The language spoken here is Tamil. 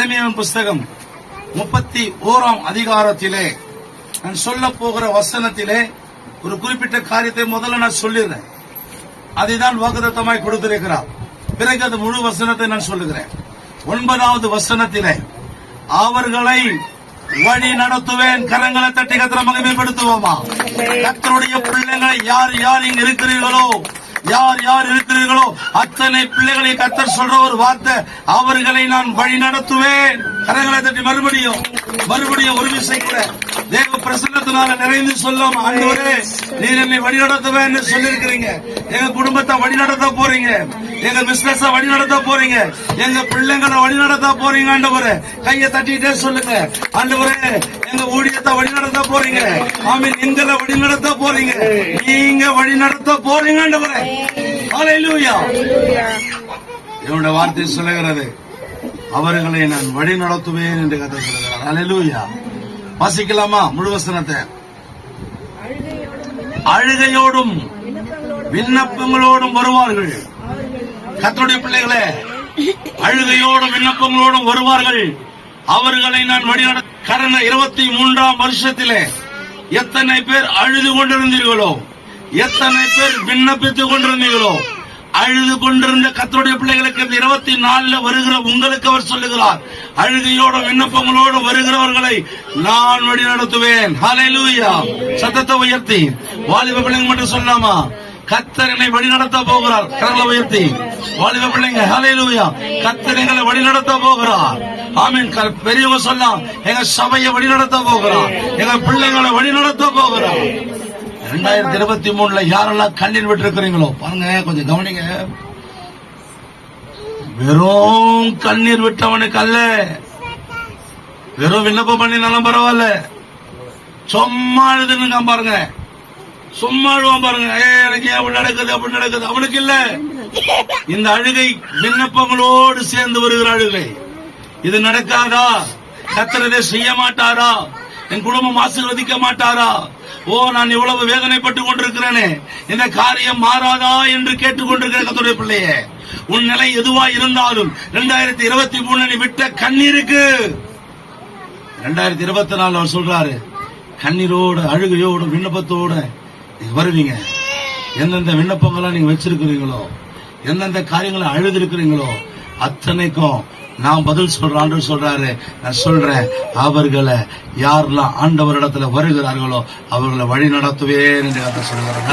எரேமியாவின் புஸ்தகம் 31ஆம் அதிகாரத்திலே நான் சொல்ல போகிற வசனத்திலே ஒரு குறிப்பிட்ட காரியத்தை முதல்ல நான் சொல்லிடுறேன். அதைதான் வாக்குத்தத்தமாய் கொடுத்திருக்கிறார். பிறகு அது முழு வசனத்தை நான் சொல்லுகிறேன். 9வது வசனத்திலே அவர்களை வழி நடத்துவேன். கரங்களை தட்டி கர்த்தரை மகிமைப்படுத்துவோமா? கர்த்தருடைய பிள்ளைகளை யார் யார் இங்க இருக்கிறீர்களோ, யார் யார் இருக்கிறீர்களோ அத்தனை பிள்ளைகளை கர்த்தர் சொல்ற ஒரு வார்த்தை, அவர்களை நான் வழி நடத்துவேன். கரங்களை தட்டி மறுபடியும் ஒரு விஷயம் கூட தேவ பிரசன்னத்தினால நிறைந்து சொல்லும். ஆண்டவரே, நீர் என்னை வழி நடத்துவேன் சொல்லிருக்கிறீங்க. எங்க குடும்பத்தை வழி நடத்த போறீங்க, எங்க பிசினஸ் வழி நடத்த போறீங்க, எங்க பிள்ளைங்களை வழி நடத்த போறீங்க. ஆண்டவரே, கையை தட்டிட்டே சொல்லுங்க. ஆண்டவரே, எங்க ஊழியத்தை வழி நடத்த போறீங்க. ஆமீன். எங்களை வழி நடத்த போறீங்க, நீங்க வழி நடத்த போறீங்க. ஆண்டவரே, ஹல்லேலூயா. என்னுடைய வார்த்தை சொல்லுகிறது, அவர்களை நான் வழி நடத்துவேன் என்று கர்த்தர் சொல்லுகிறார். ஹல்லேலூயா. வாசிக்கலாமா முழு வசனத்தை? அழுகையோடும் விண்ணப்பங்களோடும் வருவார்கள். கர்த்தருடைய பிள்ளைகளே, அழுகையோடும் விண்ணப்பங்களோடும் வருவார்கள். அவர்களை நான் வழிநடத்த. கடந்த 23ஆம் வருஷத்திலே எத்தனை பேர் அழுது கொண்டிருந்தீர்களோ, எத்தனை பேர் விண்ணப்பித்துக் கொண்டிருந்தீர்களோ, அழுது கொண்டிருந்த கர்த்தருடைய பிள்ளைகளுக்கு 24 வருகிற உங்களுக்கு அவர் சொல்லுகிறார், அழுகையோடும் விண்ணப்பங்களோடு வருகிறவர்களை நான் வழி நடத்துவேன். ஹல்லேலூயா. சத்தத்தை உயர்த்தி வாலிப பிள்ளைங்க மட்டும் சொல்லாமா? கர்த்தர் என்னை வழி நடத்த போகிறார். கரங்களை உயர்த்தி வாலிப பிள்ளைங்க, ஹல்லேலூயா. கர்த்தர் எங்களை வழி நடத்த போகிறார். ஆமீன். பெரியவங்க சொல்லலாம், எங்க சபையை வழி நடத்த போகிறார், எங்க பிள்ளைங்களை வழி நடத்த போகிறார். 2023 யாரெல்லாம் கண்ணீர் விட்டு இருக்கிறீங்களோ பாருங்க, கொஞ்சம் கவனிங்க. வெறும் கண்ணீர் விட்டவனுக்கு அல்ல, வெறும் விண்ணப்பம் பண்ணினாலும் பரவாயில்ல, சும்மா எழுதுன்னு பாருங்க, சும்மா அழுவான் பாருங்க. எனக்கு அப்படி நடக்குது அப்படி நடக்குது, அவனுக்கு இல்ல. இந்த அழுகை விண்ணப்பங்களோடு சேர்ந்து வருகிற அழுகை. இது நடக்காதா? கர்த்தர் இதை செய்ய மாட்டாரா? என் குடும்பம் ஆசீர்வதிக்க மாட்டாரா? ஓ, நான் இவ்வளவு வேதனைப்பட்டு கொண்டிருக்கிறேனே, இந்த காரியம் மாறாதா என்று கேட்டுக்கொண்டிருக்கிற கர்த்தருடைய பிள்ளையே, உன் நிலை எதுவா இருந்தாலும் 2023 நீ விட்ட கண்ணீருக்கு 2024 அவர் சொல்றாரு, கண்ணீரோடு அழுகையோடு விண்ணப்பத்தோடு நீங்க வருவீங்க. எந்தெந்த விண்ணப்பங்களா நீங்க வச்சிருக்கிறீங்களோ, எந்தெந்த காரியங்களை அழுது இருக்கிறீங்களோ அத்தனைக்கும் நான் பதில் சொல்றேன். சொல்றாரு, நான் சொல்றேன், அவர்களை யாரெல்லாம் ஆண்டவரிடத்துல வருகிறார்களோ அவர்களை வழி நடத்துவேன் என்று சொல்கிறார்.